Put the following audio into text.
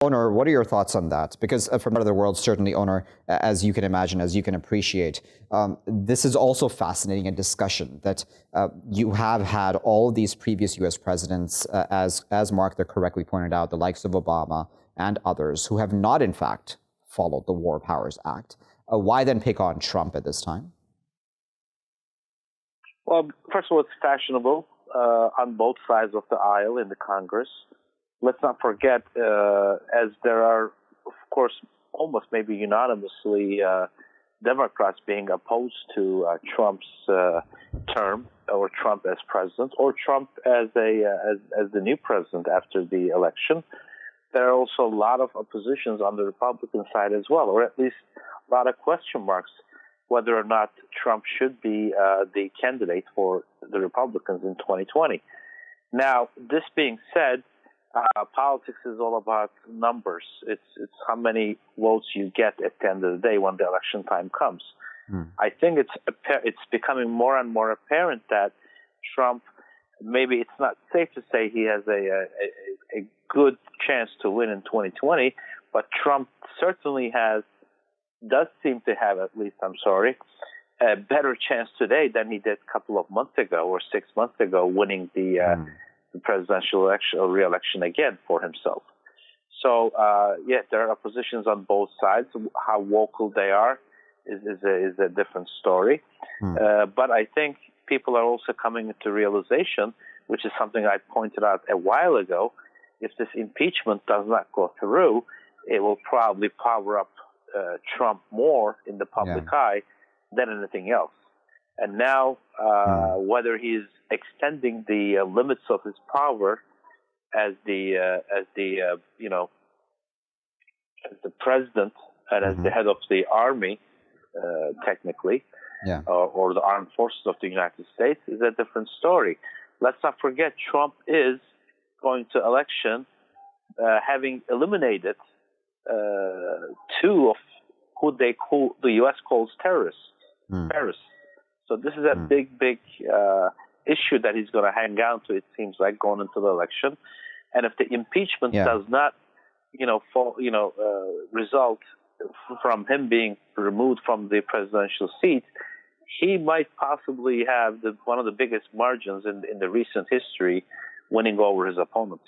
Onur, what are your thoughts on that? Because from part of the world, certainly, Onur, as you can imagine, as you can appreciate, this is also fascinating a discussion that you have had all these previous U.S. presidents, as Mark there correctly pointed out, the likes of Obama and others, who have not, in fact, followed the War Powers Act. Why then pick on Trump at this time? Well, first of all, it's fashionable on both sides of the aisle in the Congress. Let's not forget, as there are, of course, almost maybe unanimously Democrats being opposed to Trump's term, or Trump as president, or Trump as the new president after the election. There are also a lot of oppositions on the Republican side as well, or at least a lot of question marks whether or not Trump should be the candidate for the Republicans in 2020. Now, this being said, politics is all about numbers. It's how many votes you get at the end of the day when the election time comes. I think it's becoming more and more apparent that Trump, maybe it's not safe to say he has a good chance to win in 2020, but Trump certainly does seem to have, at least, a better chance today than he did a couple of months ago or 6 months ago, winning the presidential election or re-election again for himself. So, there are oppositions on both sides. How vocal they are is a different story. But I think people are also coming into realization, which is something I pointed out a while ago, if this impeachment does not go through, it will probably power up Trump more in the public eye than anything else. And now, whether he's extending the limits of his power as the president and as the head of the army, technically, or the armed forces of the United States, is a different story. Let's not forget, Trump is going to election having eliminated two of who the U.S. calls terrorists. So this is a big issue that he's going to hang on to, it seems like, going into the election. And if the impeachment does not, result from him being removed from the presidential seat, he might possibly have one of the biggest margins in the recent history, winning over his opponent.